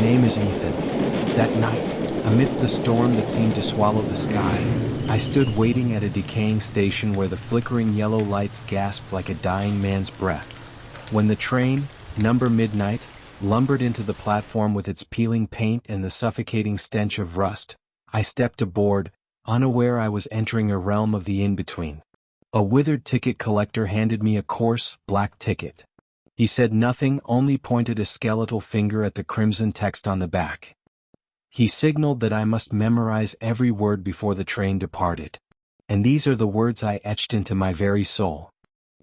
name is Ethan. That night, amidst the storm that seemed to swallow the sky, I stood waiting at a decaying station where the flickering yellow lights gasped like a dying man's breath. When the train, number midnight, lumbered into the platform with its peeling paint and the suffocating stench of rust, I stepped aboard, unaware I was entering a realm of the in-between. A withered ticket collector handed me a coarse, black ticket. He said nothing, only pointed a skeletal finger at the crimson text on the back. He signaled that I must memorize every word before the train departed. And these are the words I etched into my very soul.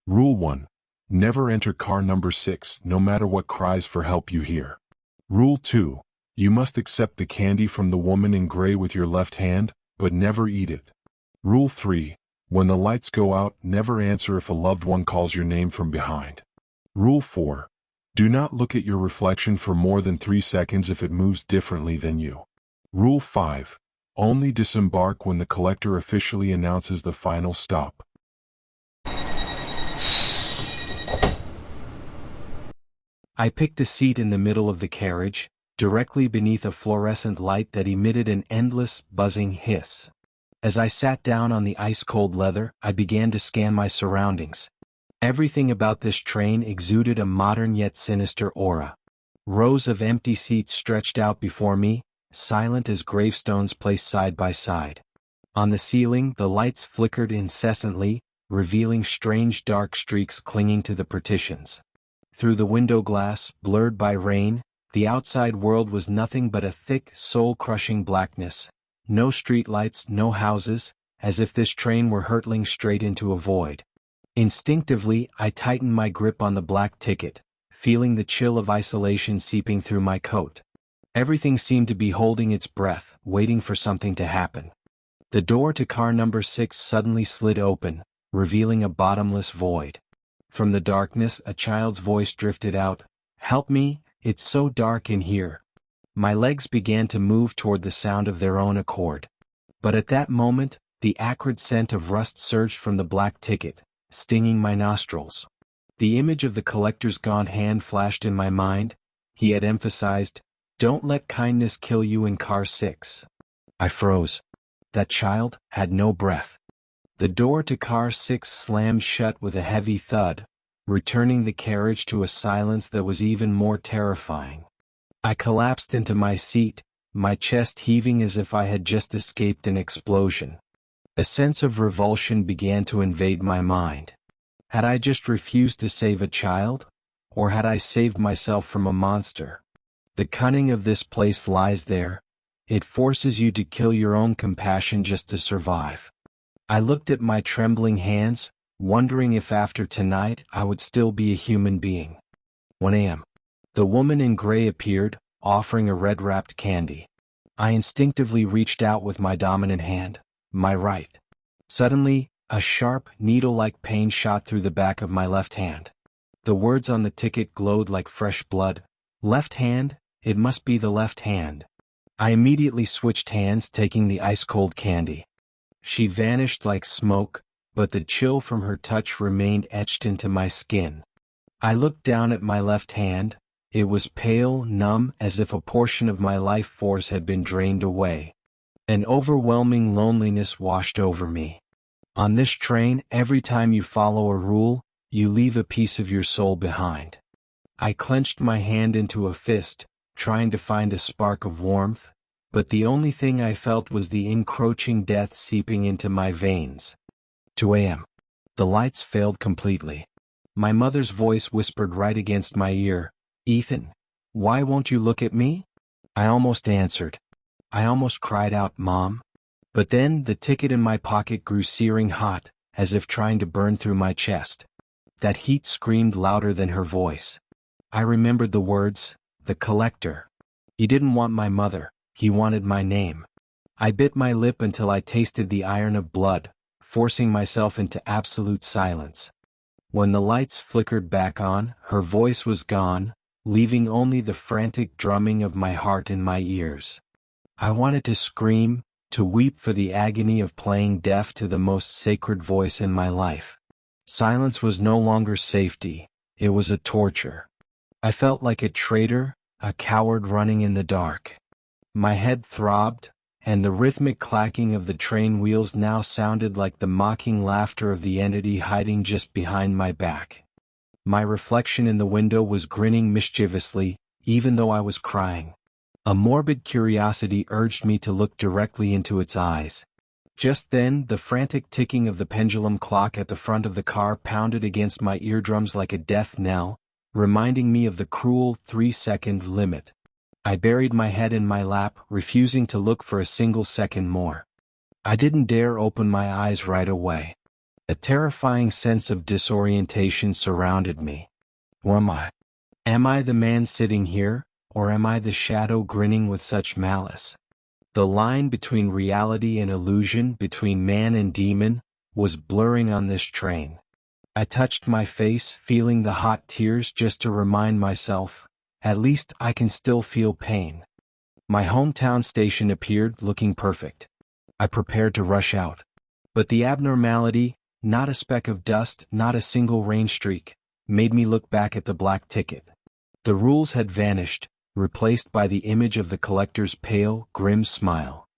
Rule 1. Never enter car number 6, no matter what cries for help you hear. Rule 2. You must accept the candy from the woman in gray with your left hand, but never eat it. Rule 3. When the lights go out, never answer if a loved one calls your name from behind. Rule 4. Do not look at your reflection for more than 3 seconds if it moves differently than you. Rule 5. Only disembark when the collector officially announces the final stop. I picked a seat in the middle of the carriage, directly beneath a fluorescent light that emitted an endless, buzzing hiss. As I sat down on the ice-cold leather, I began to scan my surroundings. Everything about this train exuded a modern yet sinister aura. Rows of empty seats stretched out before me, silent as gravestones placed side by side. On the ceiling, the lights flickered incessantly, revealing strange dark streaks clinging to the partitions. Through the window glass, blurred by rain, the outside world was nothing but a thick, soul-crushing blackness. No streetlights, no houses, as if this train were hurtling straight into a void. Instinctively, I tightened my grip on the black ticket, feeling the chill of isolation seeping through my coat. Everything seemed to be holding its breath, waiting for something to happen. The door to car number 6 suddenly slid open, revealing a bottomless void. From the darkness, a child's voice drifted out, "Help me, it's so dark in here." My legs began to move toward the sound of their own accord. But at that moment, the acrid scent of rust surged from the black ticket, stinging my nostrils. The image of the collector's gaunt hand flashed in my mind. He had emphasized, "Don't let kindness kill you in car 6. I froze. That child had no breath. The door to car 6 slammed shut with a heavy thud, returning the carriage to a silence that was even more terrifying. I collapsed into my seat, my chest heaving as if I had just escaped an explosion. A sense of revulsion began to invade my mind. Had I just refused to save a child? Or had I saved myself from a monster? The cunning of this place lies there. It forces you to kill your own compassion just to survive. I looked at my trembling hands, wondering if after tonight I would still be a human being. 1 a.m. The woman in gray appeared, offering a red-wrapped candy. I instinctively reached out with my dominant hand, my right. Suddenly, a sharp, needle-like pain shot through the back of my left hand. The words on the ticket glowed like fresh blood. Left hand, it must be the left hand. I immediately switched hands, taking the ice-cold candy. She vanished like smoke, but the chill from her touch remained etched into my skin. I looked down at my left hand. It was pale, numb, as if a portion of my life force had been drained away. An overwhelming loneliness washed over me. On this train, every time you follow a rule, you leave a piece of your soul behind. I clenched my hand into a fist, trying to find a spark of warmth, but the only thing I felt was the encroaching death seeping into my veins. 2 a.m. The lights failed completely. My mother's voice whispered right against my ear, "Ethan, why won't you look at me?" I almost answered. I almost cried out, "Mom." But then the ticket in my pocket grew searing hot, as if trying to burn through my chest. That heat screamed louder than her voice. I remembered the words, "The collector." He didn't want my mother, he wanted my name. I bit my lip until I tasted the iron of blood, forcing myself into absolute silence. When the lights flickered back on, her voice was gone, leaving only the frantic drumming of my heart in my ears. I wanted to scream, to weep for the agony of playing deaf to the most sacred voice in my life. Silence was no longer safety, it was a torture. I felt like a traitor, a coward running in the dark. My head throbbed, and the rhythmic clacking of the train wheels now sounded like the mocking laughter of the entity hiding just behind my back. My reflection in the window was grinning mischievously, even though I was crying. A morbid curiosity urged me to look directly into its eyes. Just then, the frantic ticking of the pendulum clock at the front of the car pounded against my eardrums like a death knell, reminding me of the cruel 3-second limit. I buried my head in my lap, refusing to look for a single second more. I didn't dare open my eyes right away. A terrifying sense of disorientation surrounded me. Who am I? Am I the man sitting here, or am I the shadow grinning with such malice? The line between reality and illusion, between man and demon, was blurring on this train. I touched my face, feeling the hot tears just to remind myself, at least I can still feel pain. My hometown station appeared, looking perfect. I prepared to rush out. But the abnormality, not a speck of dust, not a single rain streak, made me look back at the black ticket. The rules had vanished, replaced by the image of the collector's pale, grim smile.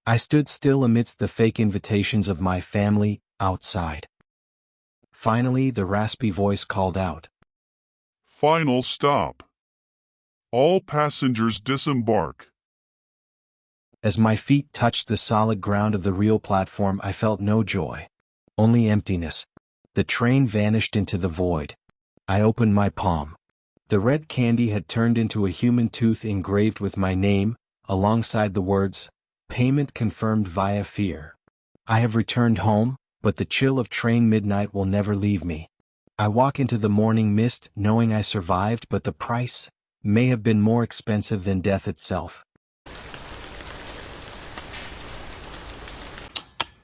I stood still amidst the fake invitations of my family, outside. Finally, the raspy voice called out, "Final stop. All passengers disembark." As my feet touched the solid ground of the real platform, I felt no joy, only emptiness. The train vanished into the void. I opened my palm. The red candy had turned into a human tooth engraved with my name, alongside the words, "Payment confirmed via fear." I have returned home, but the chill of train midnight will never leave me. I walk into the morning mist, knowing I survived, but the price may have been more expensive than death itself.